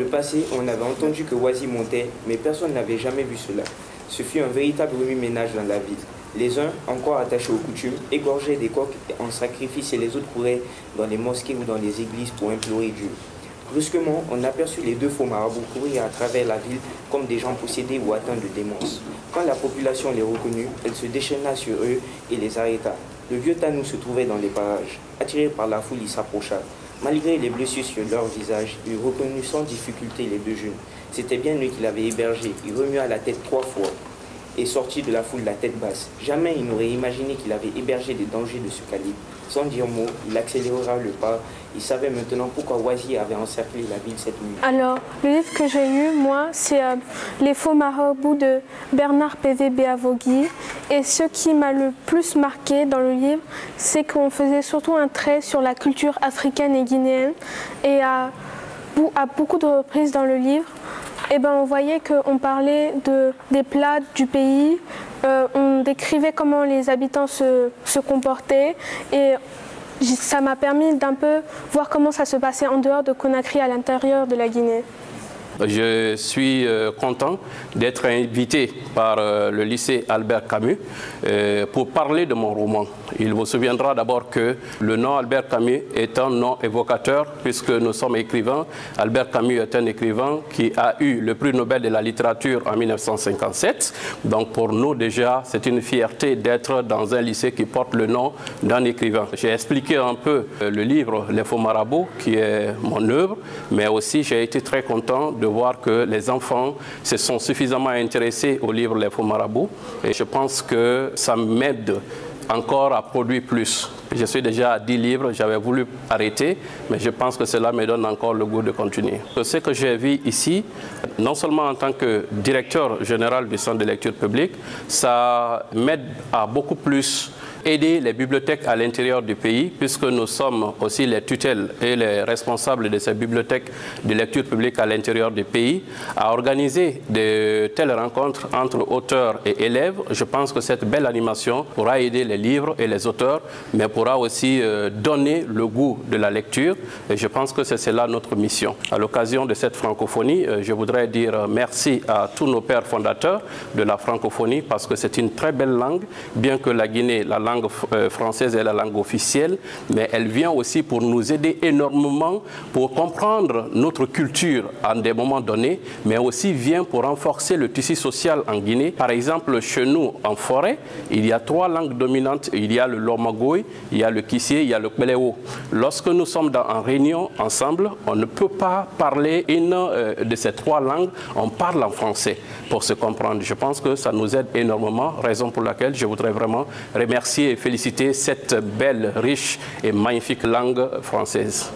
passé, on avait entendu que Wazi montait, mais personne n'avait jamais vu cela. Ce fut un véritable remue-ménage dans la ville. Les uns, encore attachés aux coutumes, égorgeaient des coqs en sacrifice et les autres couraient dans les mosquées ou dans les églises pour implorer Dieu. Brusquement, on aperçut les deux faux marabouts courir à travers la ville comme des gens possédés ou atteints de démence. Quand la population les reconnut, elle se déchaîna sur eux et les arrêta. Le vieux Tanou se trouvait dans les parages. Attiré par la foule, il s'approcha. Malgré les blessures sur leur visage, il reconnut sans difficulté les deux jeunes. C'était bien eux qui l'avaient hébergé. Il remua la tête 3 fois et sortit de la foule la tête basse. Jamais il n'aurait imaginé qu'il avait hébergé des dangers de ce calibre. Sans dire mot, il accéléra le pas. Il savait maintenant pourquoi Wazi avait encerclé la ville cette nuit. Alors, le livre que j'ai lu, moi, c'est Les faux marabouts de Bernard P.V. Beavogui. Et ce qui m'a le plus marqué dans le livre, c'est qu'on faisait surtout un trait sur la culture africaine et guinéenne. Et à beaucoup de reprises dans le livre, on voyait qu'on parlait des plats du pays, on décrivait comment les habitants se comportaient et ça m'a permis d'un peu voir comment ça se passait en dehors de Conakry, à l'intérieur de la Guinée. Je suis content d'être invité par le lycée Albert Camus pour parler de mon roman. Il vous souviendra d'abord que le nom Albert Camus est un nom évocateur puisque nous sommes écrivains. Albert Camus est un écrivain qui a eu le prix Nobel de la littérature en 1957. Donc pour nous déjà, c'est une fierté d'être dans un lycée qui porte le nom d'un écrivain. J'ai expliqué un peu le livre Les faux marabouts qui est mon œuvre, mais aussi j'ai été très content de voir que les enfants se sont suffisamment intéressés au livre Les faux marabouts et je pense que ça m'aide encore à produire plus. Je suis déjà à 10 livres, j'avais voulu arrêter, mais je pense que cela me donne encore le goût de continuer. Ce que j'ai vu ici, non seulement en tant que directeur général du Centre de lecture publique, ça m'aide à beaucoup plus aider les bibliothèques à l'intérieur du pays, puisque nous sommes aussi les tutelles et les responsables de ces bibliothèques de lecture publique à l'intérieur du pays, à organiser de telles rencontres entre auteurs et élèves. Je pense que cette belle animation pourra aider les livres et les auteurs, mais pourra aussi donner le goût de la lecture. Et je pense que c'est cela notre mission. À l'occasion de cette francophonie, je voudrais dire merci à tous nos pères fondateurs de la francophonie, parce que c'est une très belle langue, bien que la Guinée, la langue française est la langue officielle, mais elle vient aussi pour nous aider énormément pour comprendre notre culture à des moments donnés, mais aussi vient pour renforcer le tissu social en Guinée. Par exemple, chez nous, en forêt, il y a 3 langues dominantes. Il y a le Lomagoy, il y a le Kissé, il y a le Kbeléo. Lorsque nous sommes en réunion ensemble, on ne peut pas parler une de ces 3 langues, on parle en français pour se comprendre. Je pense que ça nous aide énormément, raison pour laquelle je voudrais vraiment remercier et féliciter cette belle, riche et magnifique langue française.